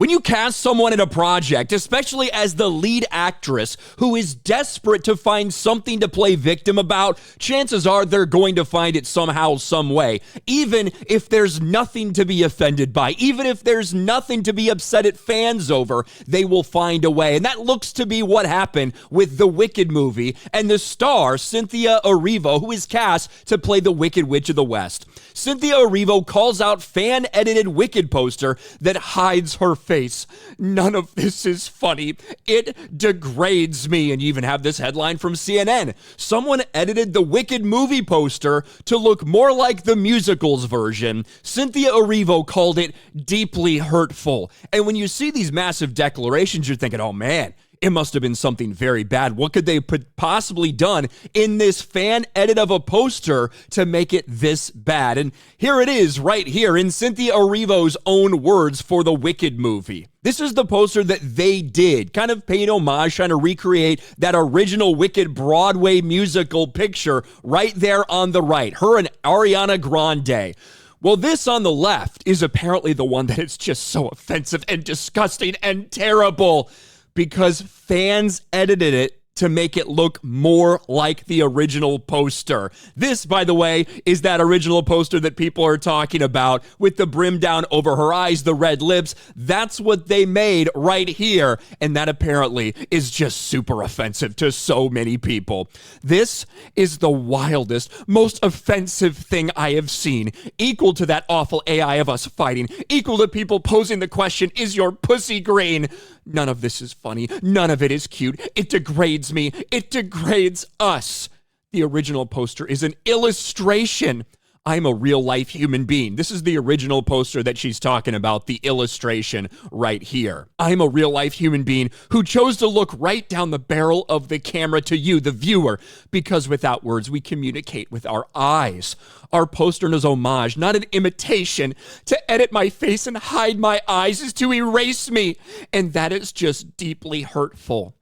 When you cast someone in a project, especially as the lead actress who is desperate to find something to play victim about, chances are they're going to find it somehow, some way. Even if there's nothing to be offended by, even if there's nothing to be upset at fans over, they will find a way. And that looks to be what happened with the Wicked movie and the star, Cynthia Erivo, who is cast to play the Wicked Witch of the West. Cynthia Erivo calls out fan-edited Wicked poster that hides her face. None of this is funny. It degrades me. And you even have this headline from CNN. Someone edited the Wicked movie poster to look more like the musicals version. Cynthia Erivo called it deeply hurtful. And when you see these massive declarations, you're thinking, oh man, it must have been something very bad. What could they possibly done in this fan edit of a poster to make it this bad? And here it is right here in Cynthia Erivo's own words for the Wicked movie. This is the poster that they did, kind of paying homage, trying to recreate that original Wicked Broadway musical picture right there on the right, her and Ariana Grande. Well, this on the left is apparently the one that is just so offensive and disgusting and terrible, because fans edited it to make it look more like the original poster. This, by the way, is that original poster that people are talking about with the brim down over her eyes, the red lips. That's what they made right here. And that apparently is just super offensive to so many people. This is the wildest, most offensive thing I have seen. Equal to that awful AI of us fighting. Equal to people posing the question, is your pussy green? None of this is funny. None of it is cute. It degrades me. It degrades us. The original poster is an illustration. I'm a real-life human being. This is the original poster that she's talking about, the illustration right here. I'm a real-life human being who chose to look right down the barrel of the camera to you, the viewer, because without words, we communicate with our eyes. Our poster is homage, not an imitation. To edit my face and hide my eyes is to erase me, and that is just deeply hurtful.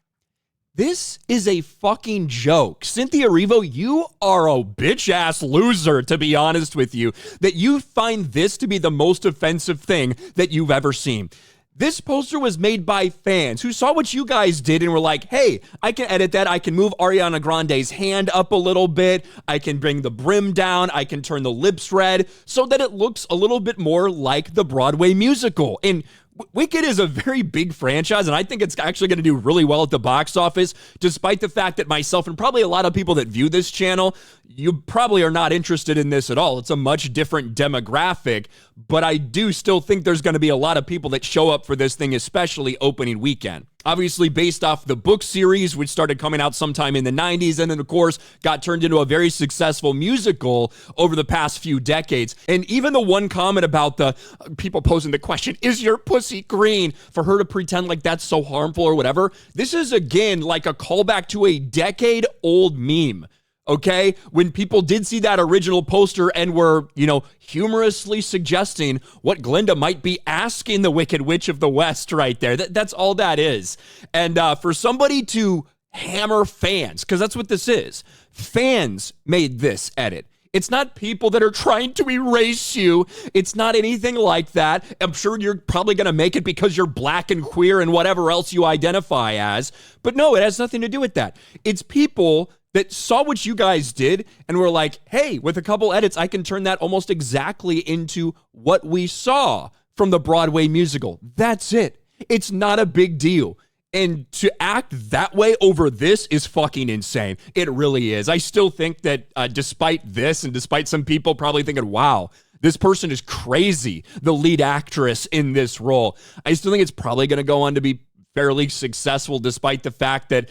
This is a fucking joke. Cynthia Erivo, you are a bitch-ass loser, to be honest with you, that you find this to be the most offensive thing that you've ever seen. This poster was made by fans who saw what you guys did and were like, hey, I can edit that. I can move Ariana Grande's hand up a little bit. I can bring the brim down. I can turn the lips red so that it looks a little bit more like the Broadway musical. And Wicked is a very big franchise, and I think it's actually going to do really well at the box office, despite the fact that myself and probably a lot of people that view this channel, you probably are not interested in this at all. It's a much different demographic, but I do still think there's going to be a lot of people that show up for this thing, especially opening weekend. Obviously based off the book series, which started coming out sometime in the 90s, and then, of course, got turned into a very successful musical over the past few decades. And even the one comment about the people posing the question, is your pussy green, for her to pretend like that's so harmful or whatever, this is, again, like a callback to a decade-old meme. Okay, when people did see that original poster and were, humorously suggesting what Glinda might be asking the Wicked Witch of the West right there. That's all that is. And for somebody to hammer fans, because that's what this is. Fans made this edit. It's not people that are trying to erase you. It's not anything like that. I'm sure you're probably going to make it because you're black and queer and whatever else you identify as. But no, it has nothing to do with that. It's people that saw what you guys did and were like, hey, with a couple edits, I can turn that almost exactly into what we saw from the Broadway musical. That's it. It's not a big deal. And to act that way over this is fucking insane. It really is. I still think that despite this and despite some people probably thinking, wow, this person is crazy, the lead actress in this role, I still think it's probably going to go on to be fairly successful, despite the fact that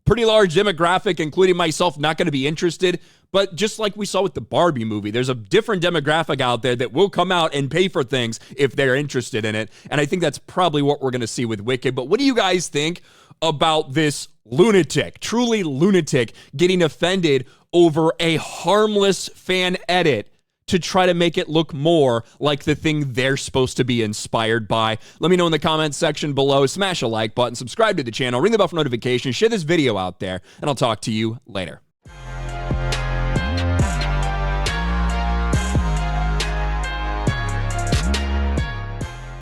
pretty large demographic, including myself, not going to be interested. But just like we saw with the Barbie movie, there's a different demographic out there that will come out and pay for things if they're interested in it. And I think that's probably what we're going to see with Wicked. But what do you guys think about this lunatic, truly lunatic, getting offended over a harmless fan edit to try to make it look more like the thing they're supposed to be inspired by? Let me know in the comments section below. Smash a like button, subscribe to the channel, ring the bell for notifications, share this video out there, and I'll talk to you later.